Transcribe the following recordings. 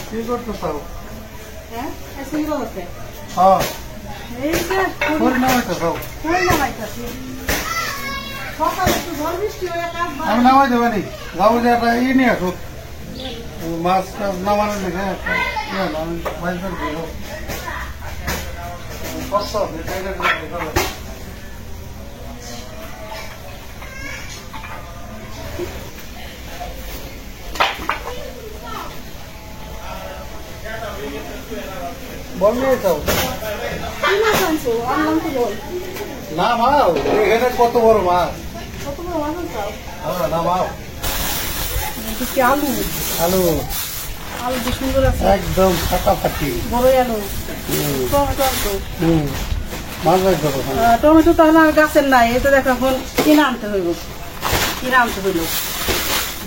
কি করতে চাও? হ্যাঁ এসে হচ্ছে হ্যাঁ এই যে কই নামাইতে চাও? কই নামাইতাছি সকালে একটু ঝড় বৃষ্টি হয়ে কাজ আমি নামাই দেবানি যাবো যে একটা ই নিয়ে আসো মাছ নামানোর লেগে একটা ইয়ে না আমি বাইর করে দেবো কষ্ট হবে টাইগার দেখাবে বল নিয়ে যাও কি মাছ আনছো আনলাম তো বল না মাও এখানে কত বড় মাছ কত বড় মাছ আনছো হ্যাঁ না মাও কি আলু আলু আলু কি সুন্দর আছে একদম ফাটাফাটি বড় আলু টমেটো আনছো মাছ বাইর করো টমেটো তো আমার গাছের নাই এটা দেখো এখন কিনে আনতে হইব কিনে আনতে হইল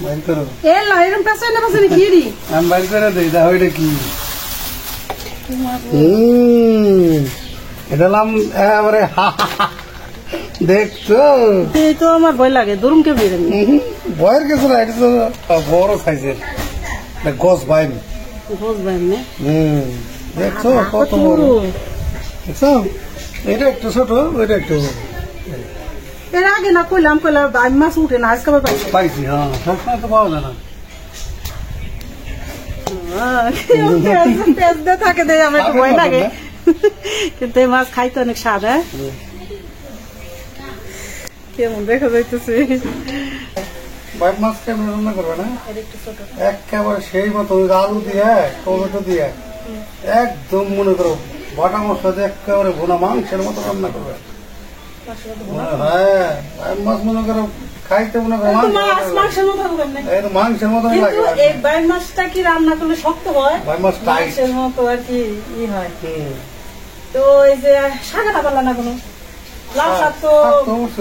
বাইর করো এ লা এরকম কাছে না পাশে কি রে আমি বাইর করে দিই দেখো এটা কি এটা নাম এবারে দেখছো এই তো আমার ভয় লাগে দরুম কে বের ভয়ের কিছু না এটা তো বড় সাইজের গছ বাইন বুঝবেন না দেখছো কত বড় দেখছো এটা একটু ছোট ওইটা একটু এর আগে না কইলাম আমি মাছ উঠে না আজকে আবার পাইছি পাইছি হ্যাঁ সবসময় তো পাওয়া যায় না পেঁয়াজ দিয়ে থাকে দেয় আমার একটু ভয় লাগে কিন্তু এই মাছ খাইতে অনেক স্বাদ হ্যাঁ কেমন দেখা যাইতেছে বাইক মাছ কেমন রান্না করবে না একেবারে সেই মতো আলু দিয়ে টমেটো দিয়ে একদম মনে করো বাটা মশলা দিয়ে একেবারে ভুনা মাংসের মতো রান্না করবে হ্যাঁ বাইক মাছ মনে করো খাইতে মনে করো মাংসের মতো এই তো মাংসের মতো লাগে এই বাইক মাছটা কি রান্না করলে শক্ত হয় বাইক মাছ মাংসের মতো আর কি ই হয় তো এই যে শাকাটা পারলা না কোনো লাল শাক তো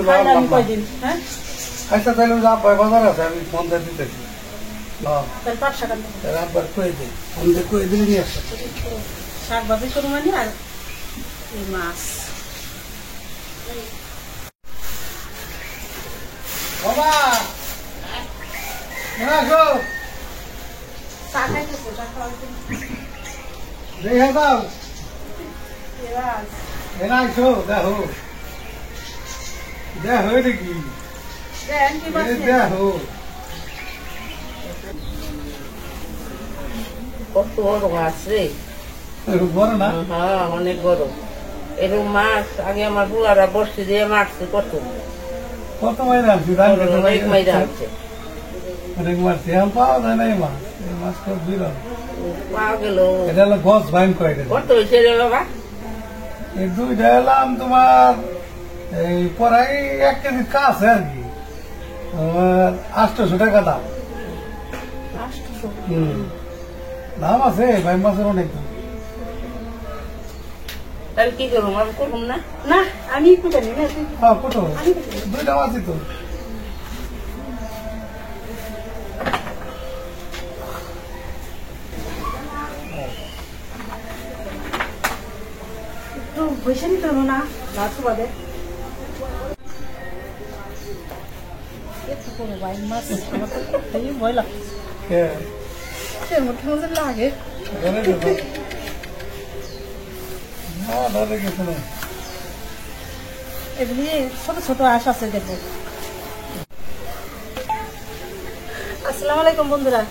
খাইলাম কয়দিন হ্যাঁ আচ্ছা তাহলে যা বাজার আছে আমি ফোন দিয়ে দিতেছি তাহলে পাট শাক একবার কয়ে দিই ফোন দিয়ে কয়ে দিলে নিয়ে আসো শাক ভাজি করবো মানে আর এই মাছ বাবা আসো চা খাইতেছে চা খাওয়ার দেখে দাও এনা আসো দেখো দেখো এটা কি দেখো কত বড় মাছ রে বড় না হ্যাঁ অনেক বড় এরকম মাছ আগে আমার বুড়ারা বসে দিয়ে মারছে কত কত মাইরা আনছি অনেক মাইরা আছে অনেক মাছ এখন পাওয়া যায় না এই মাছ এই মাছ খুব বিরল পাওয়া গেল এটা হলো গছ বাইন কয় কত হয়েছে রে বাবা এই দুইটা এলাম তোমার এই পড়াই 1 কেজি কাছে আর কি তোমার 800 টাকা দাম দাম আছে ভাই মাছের অনেক দাম তাহলে কি করবো আমি করবো না না আমি একটু জানি না হ্যাঁ কত দুইটা মাছই তো একটু বসে নিতে হলো না ভাত বাদে মাছ আমার তো ভয় লাগছে মোটে মধ্যে লাগে এগুলি ছোট ছোট আঁশ আছে দেখো আসসালামু আলাইকুম বন্ধুরা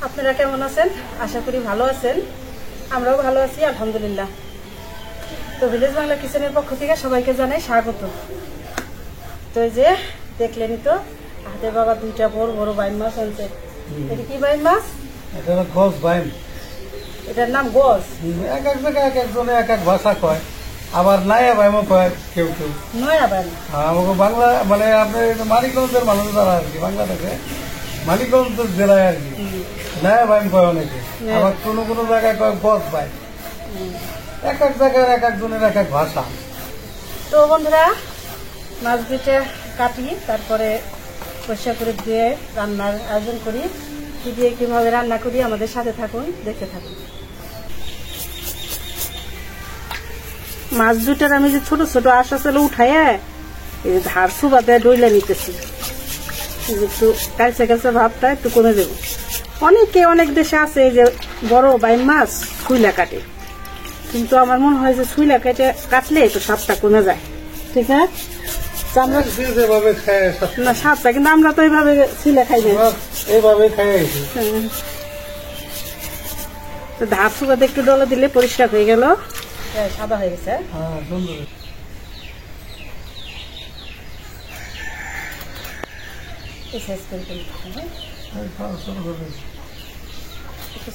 আপনারা কেমন আছেন আশা করি ভালো আছেন আমরাও ভালো আছি আলহামদুলিল্লাহ তো ভিলেজ বাংলা কিচেনের পক্ষ থেকে সবাইকে জানাই স্বাগত তো এই যে দেখলেনি তো হাতে বাবা দুইটা বড় বড় বাইন মাছ আনছে এটা কি বাইন মাছ এটা গছ বাইন এটার নাম গছ এক এক জায়গায় এক একজনে এক এক ভাষা কয় আবার নাইয়া বাইমও কয় কেউ কেউ নয়া বাইন আমাকে বাংলা মানে আপনি মানিকগঞ্জের মানুষ যারা আর কি বাংলা থেকে মানিকগঞ্জ জেলায় আর কি নাইয়া বাইম কয় অনেকে আবার কোনো কোনো জায়গায় কয় গছ বাইন এক এক জায়গায় এক একজনের এক এক ভাষা তো বন্ধুরা মাছ দুইটা কাটি তারপরে পরিষ্কার করে দিয়ে রান্নার আয়োজন করি কি দিয়ে কিভাবে রান্না করি আমাদের সাথে থাকুন দেখতে থাকুন মাছ দুটার আমি যে ছোট ছোট আঁশ আছে উঠাইয়া এই ধার সুবাদে ডইলে নিতেছি একটু কালচে কালচে ভাবটা একটু কমে দেবো অনেকে অনেক দেশে আছে যে বড় বাইম মাছ সুইলা কাটে, কিন্তু আমার মনে হয় যে সুইলা কাটলে একটু স্বাদটা কমে যায়। ঠিক আছে, আমরা যেভাবে খাই না স্বাদটা, কিন্তু আমরা তো এইভাবে সুইলা খাই না, এইভাবে খাই আইছি। তো ধাপ সুগাতে একটু ডলা দিলে পরিষ্কার হয়ে গেল, সাদা হয়ে গেছে। হ্যাঁ সুন্দর।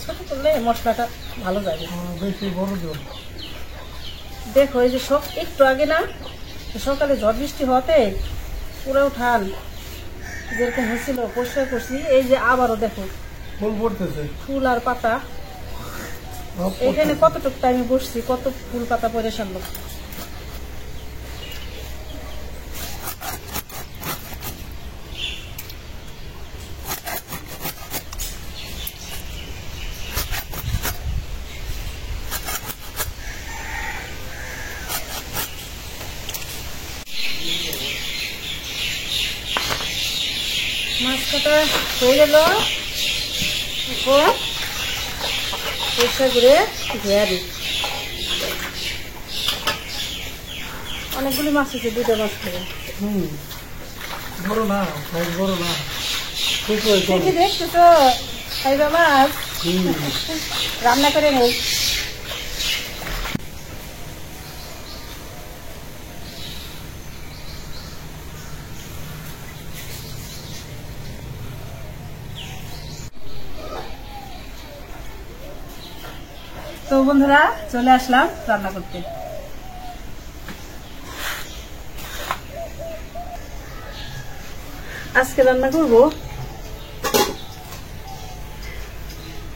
ছোট করলে মশলাটা ভালো যাবে, বেশি বড় জল। দেখো এই যে সব একটু আগে না সকালে ঝড় বৃষ্টি হতে পুরো ঠান যেরকম হয়েছিল পরিষ্কার করছি, এই যে আবারও দেখো ফুল পড়তেছে। ফুল আর পাতা। এখানে কতটুকু টাইমে বসছি, কত ফুল পাতা পরে সারলো। মাছ কাটা হয়ে গেল, এখন পরিষ্কার করে ধুয়ে দিই। অনেকগুলি মাছ আছে, দুটো মাছ খাবে। বড় না, সাইজ বড় না। দেখি দেখছো তো খাইবা মাছ, রান্না করে নেই। তো বন্ধুরা চলে আসলাম রান্না করতে। আজকে রান্না করব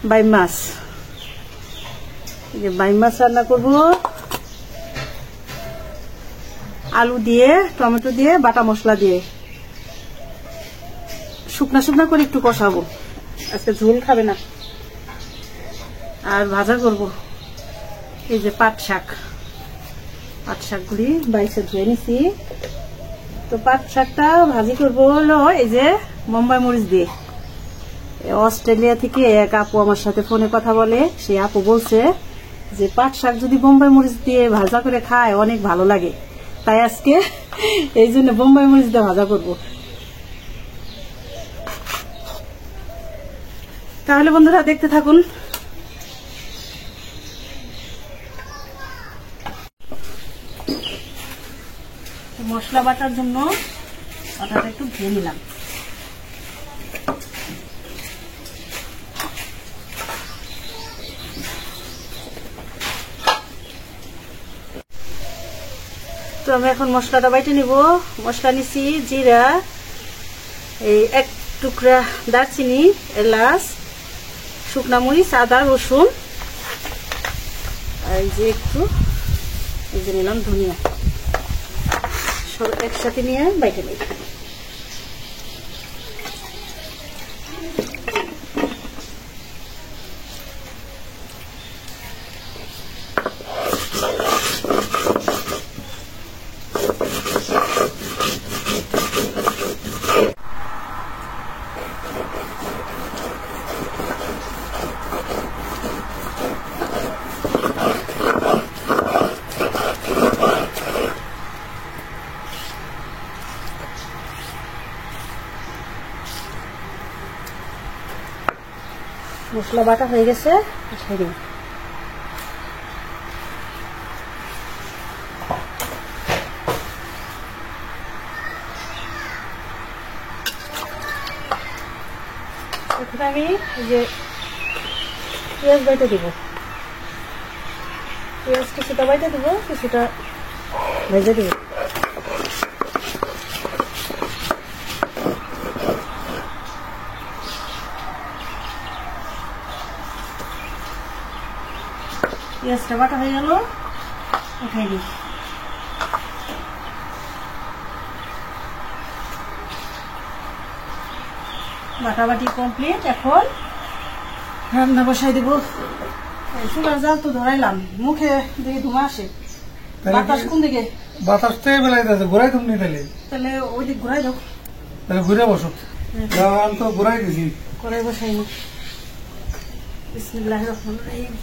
বাইম মাছ। এই যে বাইম মাছ রান্না করব আলু দিয়ে, টমেটো দিয়ে, বাটা মশলা দিয়ে শুকনা শুকনা করে একটু কষাবো। আজকে ঝোল খাবে না। আর ভাজা করব এই যে পাট শাক। পাট শাকগুলি বাইসে ধুয়ে নিছি। তো পাট শাকটা ভাজি করবো হলো এই যে বোম্বাই মরিচ দিয়ে। অস্ট্রেলিয়া থেকে এক আপু আমার সাথে ফোনে কথা বলে, সেই আপু বলছে যে পাট শাক যদি বোম্বাই মরিচ দিয়ে ভাজা করে খায় অনেক ভালো লাগে, তাই আজকে এই জন্য বোম্বাই মরিচ দিয়ে ভাজা করব। তাহলে বন্ধুরা দেখতে থাকুন। মশলা বাটার জন্য আটাটা একটু ধুয়ে নিলাম। তো আমি এখন মশলাটা বাইটে নিব। মশলা নিছি জিরা, এই এক টুকরা দারচিনি, এলাচ, শুকনা মরিচ, আদা, রসুন, আর এই যে একটু এই যে নিলাম ধনিয়া, সব একসাথে নিয়ে বাইটে নিই। মশলা বাটা হয়ে গেছে, এখন আমি এই যে পেঁয়াজ বাইটে দিব। পেঁয়াজ কিছুটা বাইটে দিব, কিছুটা ভেজে দিব। পেঁয়াজটা বাটা হয়ে গেল, উঠাই দিই। বাটাবাটি কমপ্লিট, এখন রান্না বসাই দেব। চুলার জাল তো ধরাইলাম, মুখে দিকে ধোঁয়া আসে। বাতাস কোন দিকে? বাতাস তো বেলায় যাচ্ছে, ঘুরাই তুমি তাহলে। তাহলে ওই দিক ঘুরাই দাও। তাহলে ঘুরে বসো। তো ঘুরাই দিছি। কড়াই বসাই নি। বিসমিল্লাহির রহমানির রহিম।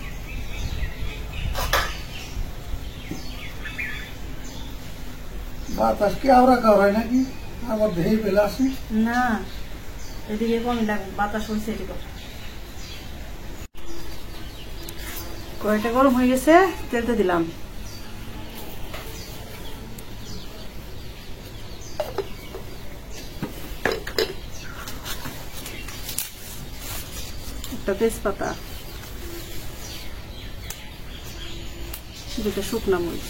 বাতাস কি আওড়া খাওয়ায় নাকি আবার দেহে পেলে আসি? না, এদিকে কমই লাগে, বাতাস হয়েছে এদিকে। কড়াইটা গরম হয়ে গেছে, তেলতে দিলাম। একটা তেজপাতা, দুটো শুকনা মরিচ,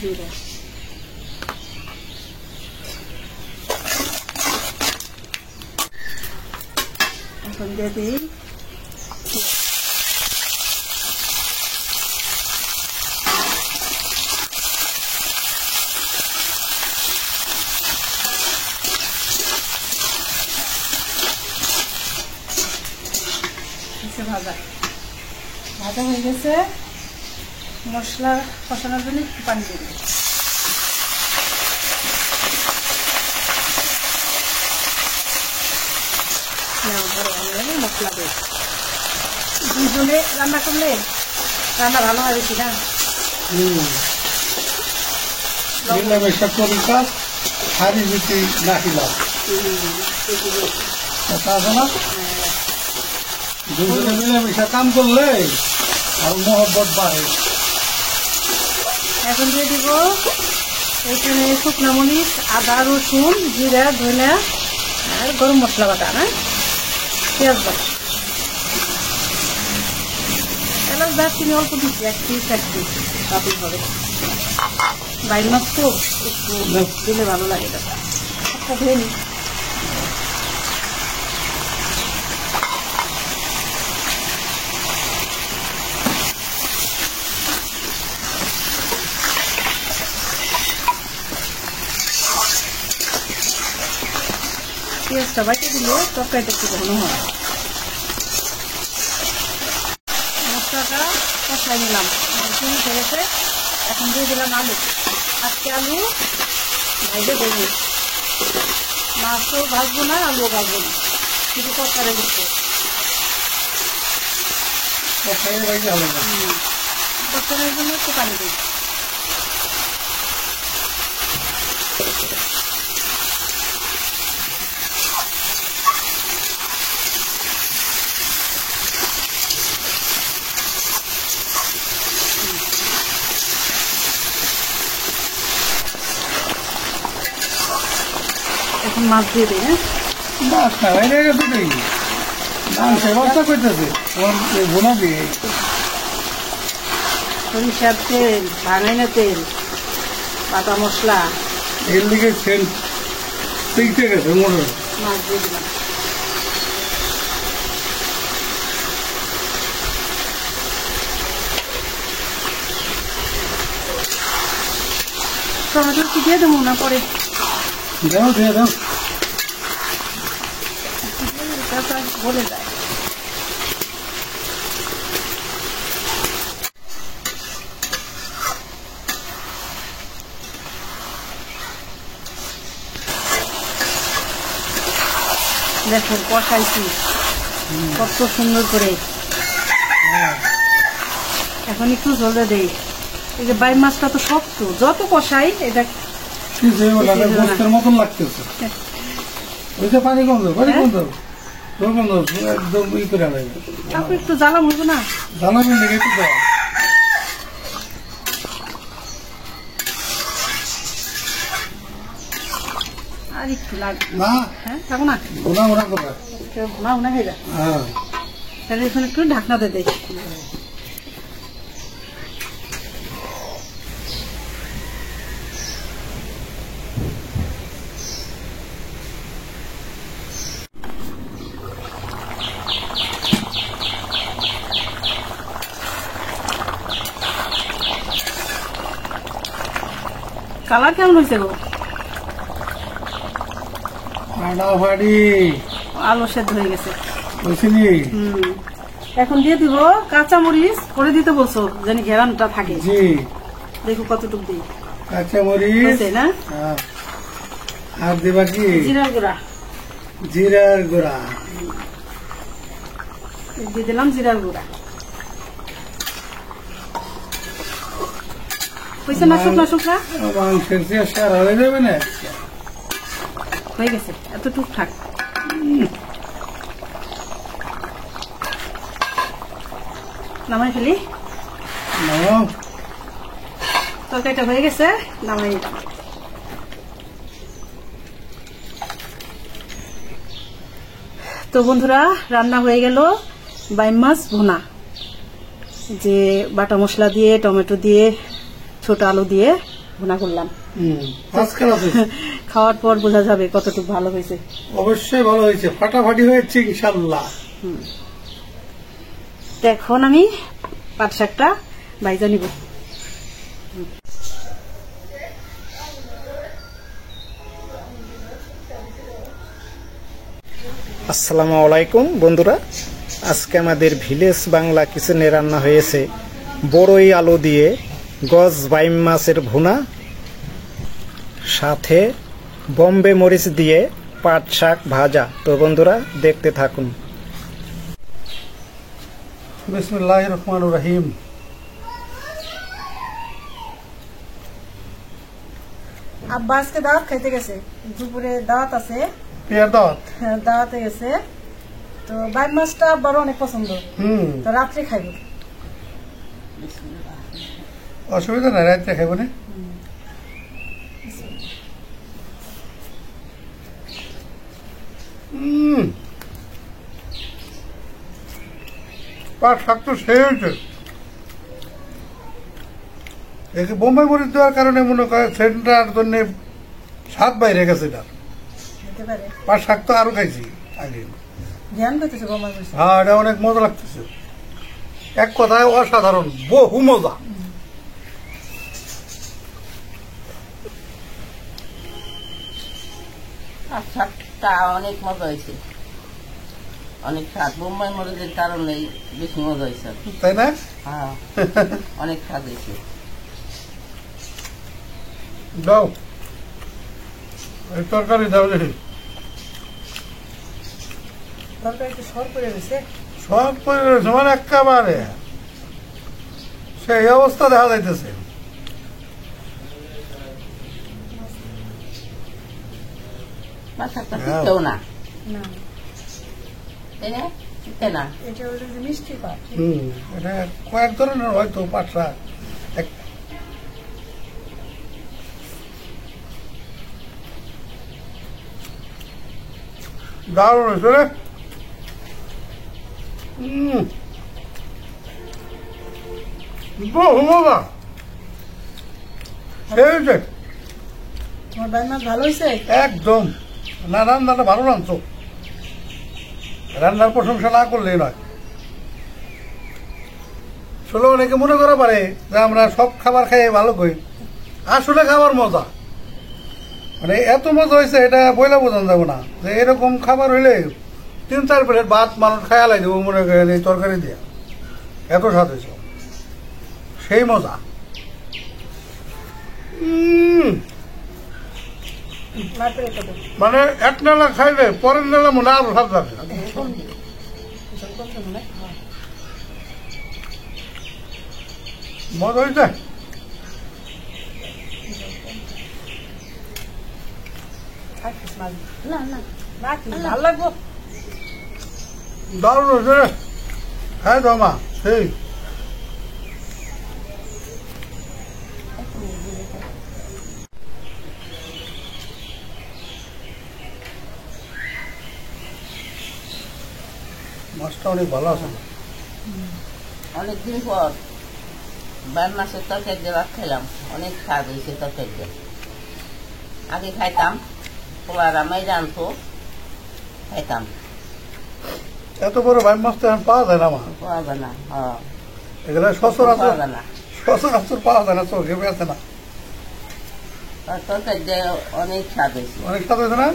জিরা, এখন দিয়ে দিই ভাজা। ভাজা হয়ে গেছে, মশলা কষানোর জন্য একটু পানি দিয়ে দিই। মশলা দিই, দুজনে রান্না করলে রান্না ভালো হয় বেশি না। মিলামেশা করি কাজ হারি যদি না খিলাম কথা আছে না, দুজনে মিলামেশা কাম করলে আর মহব্বত বাড়ে। এখন দিয়ে দিব এখানে শুকনো মরিচ, আদা, রসুন, জিরা, ধনিয়া আর গরম মশলা বাটা, না পেঁয়াজ বাটা, এলাচ, দারচিনি অল্প দিচ্ছি, 1 পিস 1 পিস কাপিল হবে। বাইর মাছ তো একটু দিলে ভালো লাগে, একটা ধুয়ে নিই। পেঁয়াজটা বাইটে দিলে তরকারিটা একটু ঘন হয়। মশলাটা কষাই নিলাম, উঠে গেছে। এখন দিয়ে দিলাম আলু। আজকে আলু ভাইজে দেবো, মাছও ভাজবো না, আলুও ভাজবো না, শুধু তরকারি দিচ্ছে। তরকারির জন্য একটু পানি দিই। এখন মাছ দিয়ে দিই। হ্যাঁ, মাছ না বাইরে গেছে দেখি মাংসের ব্যবস্থা করতেছে বোনা দিয়ে সরিষার তেল, ভাঙাইনা তেল, পাতা মশলা, এর দিকে সেন্ট শিখতে গেছে মনে হয়। মাছ দিয়ে দিলাম। টমেটো কি দিয়ে দেবো না পরে? দাও দিয়ে দাও। বলে যায়। দেখো কষাইছি কত সুন্দর করে। এখন একটু জলে দেই। এই যে বাইর মাছটা তো শক্ত, যত কষাই এটা গোস্তের মতন লাগতেছে। ওইটা পানি কম দাও, পানি কম দাও, কম দাও, একদম ই করে লাগবে। তারপর একটু জ্বালাম হইব না? জ্বালাবেন নাকি একটু দাও। আর একটু লাগবে না, হ্যাঁ, থাকো না, ঘোনা ঘোনা করে। না না হয়ে যায়। হ্যাঁ, তাহলে এখানে একটু ঢাকনাতে দেই। কালার কেমন হয়েছে গো? ফাটাফাটি আলু সেদ্ধ হয়ে গেছে। বুঝছিনি? এখন দিয়ে দিব কাঁচামরিচ, করে দিতে বলছো জানি ঘেরানটা থাকে। জি, দেখো কতটুকু দিই। কাঁচামরিচ হয়েছে না? হ্যাঁ। আর দেবা কি জিরার গুঁড়া, জিরার গুঁড়া। দিয়ে দিলাম জিরার গুঁড়া। হয়েছে না শুকনা শুকনা? মাংসের চেয়ে সারা হয়ে যাবে না। হয়ে গেছে, এত টুকটাক। নামাই ফেলি। নাও। তরকারিটা হয়ে গেছে, নামাই দিলাম। তো বন্ধুরা, রান্না হয়ে গেল বাইম মাছ ভুনা, যে বাটা মশলা দিয়ে, টমেটো দিয়ে, ছোট আলু দিয়ে ভুনা করলাম। খাওয়ার পর বোঝা যাবে কতটুকু ভালো হয়েছে। অবশ্যই ভালো হয়েছে, ফাটাফাটি হয়েছে ইনশাল্লাহ। তো এখন আমি পাট শাকটা ভাইজা নিব। আসসালামু আলাইকুম বন্ধুরা, আজকে আমাদের ভিলেজ বাংলা কিচেনে রান্না হয়েছে বড়ই আলু দিয়ে গজ বাইম মাছের ভুনা, সাথে বম্বে মরিচ দিয়ে পাট শাক ভাজা। তো বন্ধুরা দেখতে থাকুন। বিসমিল্লাহির রহমানির রহিম। আব্বা আজকে দাওয়াত খাইতে গেছে, দুপুরে দাওয়াত আছে, পেয়ার দাওয়াত। দাওয়াতে গেছে। তো বাইম মাছটা আব্বার অনেক পছন্দ, তো রাত্রে খাইব। অসুবিধা নাই, রাত্রে খাইব না। পাট শাক তো সেই হয়েছে। একে বোম্বাই মরিচ দেওয়ার কারণে মনে করে সেন্টার জন্য স্বাদ বাইরে গেছে। পাট শাক তো আরো খাইছি আগে। হ্যাঁ, এটা অনেক মজা লাগতেছে, এক কথায় অসাধারণ, বহু মজা। শাকটা অনেক মজা হয়েছে, অনেক স্বাদ। বোম্বাই মরিচের কারণে বেশি মজা হয়েছে, তাই না? হ্যাঁ, অনেক স্বাদ হয়েছে। দাও এই তরকারি দাও দেখি। সব করে রয়েছে, মানে একেবারে সেই অবস্থা দেখা যাইতেছে। শাকটা শীতেও না, তাই না? শীতে না, মিষ্টি পাট। এটা কয়েক ধরনের হয়তো পাট শাক। দারুণ হয়েছে রে। বহু মজা হয়েছে, তোমার বাইম মাছ ভালো হয়েছে একদম। না, রান্নাটা ভালো রাঁধছো, রান্নার প্রশংসা না করলেই নয়। আসলে অনেকে মনে করা পারে যে আমরা সব খাবার খাই ভালো করি, আসলে খাবার মজা, মানে এত মজা হয়েছে এটা বইলা বোঝানো যাবো না। যে এরকম খাবার হইলে 3-4 প্লেট ভাত মানুষ খায়ালাই দেবো মনে করেন এই তরকারি দিয়ে, এত স্বাদ হয়েছে, সেই মজা। মানে এক নালা খাইলে পরের নালা মনে আরো স্বাদ লাগে। মজা হয়েছে, ভালো লাগবো। দারুণ হয়েছে রে। হ্যাঁ জমা সেই মাছটা অনেক ভালো আছে। অনেকদিন পর বাইম মাছের তরকারি দিয়ে ভাত খেলাম, অনেক স্বাদ হয়েছে তরকারি দিয়ে। আগে খাইতাম, পোলার আমাই জানতো, খাইতাম। এত বড় বাইম মাছ তো এখন পাওয়া যায় না, মা পাওয়া যায় না। হ্যাঁ, এগুলো সচরাচর পাওয়া যায় না, পাওয়া যায় না, চোখে পেয়েছে না। তরকারি দিয়ে অনেক স্বাদ হয়েছে, অনেক স্বাদ হয়েছে না।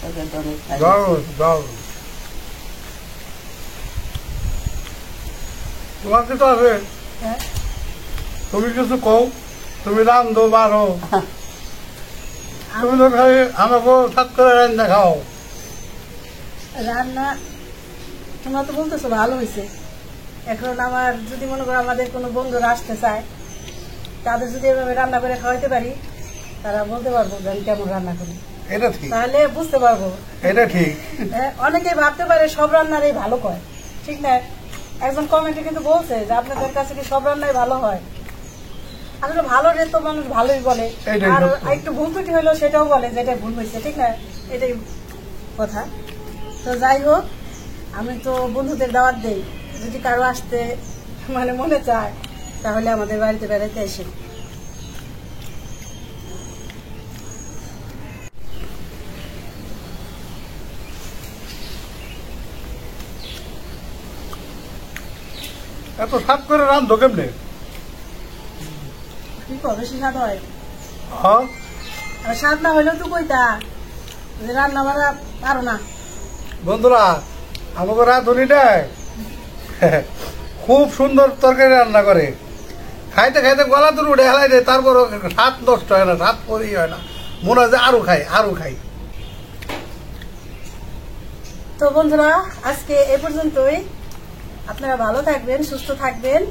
তরকারিটা অনেক স্বাদ হয়েছে। দারুণ দারুণ। তোমার কিছু আছে? তুমি কিছু কও, তুমি রান্ধো বাড়ো, তুমি তো খালি আমাকে সাত করে রান্না খাও। রান্না তোমরা তো বলতেছো ভালো হয়েছে। এখন আমার যদি মনে করো আমাদের কোনো বন্ধুরা আসতে চায়, তাদের যদি এভাবে রান্না করে খাওয়াইতে পারি, তারা বলতে পারবো যে আমি কেমন রান্না করি, এটা ঠিক, তাহলে বুঝতে পারবো। এটা ঠিক। অনেকে ভাবতে পারে সব রান্নারই ভালো হয়, ঠিক না? একজন কমেন্টে কিন্তু বলছে যে আপনাদের কাছে কি সব রান্নাই ভালো হয়? আসলে ভালো রে তো মানুষ ভালোই বলে, এইটাই আর সত্য। একটু ভুল ত্রুটি হইলো সেটাও বলে যে এটা ভুল হয়েছে, ঠিক না? এটাই কথা। তো যাই হোক, আমি তো বন্ধুদের দাওয়াত দেই, যদি কারো আসতে মানে মনে চায় তাহলে আমাদের বাড়িতে বেড়াইতে এসে। এত সাপ করে রান্ধো কেমনে? কি কবে বেশি স্বাদ হয়? হ্যাঁ, আর স্বাদ না হইলেও তো কইতা যে রান্না বান্না পারো না। বন্ধুরা আমাকে রাঁধুনিটাই খুব সুন্দর তরকারি রান্না করে, খাইতে খাইতে গলা তুলে উঠে হেলাই দেয়, তারপর স্বাদ নষ্ট হয় না, স্বাদ পরি হয় না, মনে হয় যে আরো খাই আরো খাই। তো বন্ধুরা, আজকে এ পর্যন্তই। আপনারা ভালো থাকবেন, সুস্থ থাকবেন,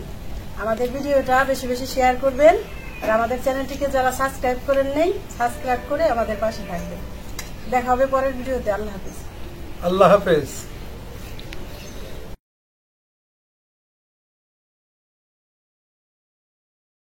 আমাদের ভিডিওটা বেশি বেশি শেয়ার করবেন, আর আমাদের চ্যানেলটিকে যারা সাবস্ক্রাইব করেন নেই, সাবস্ক্রাইব করে আমাদের পাশে থাকবেন। দেখা হবে পরের ভিডিওতে। আল্লাহ হাফিজ। আল্লাহ হাফেজ।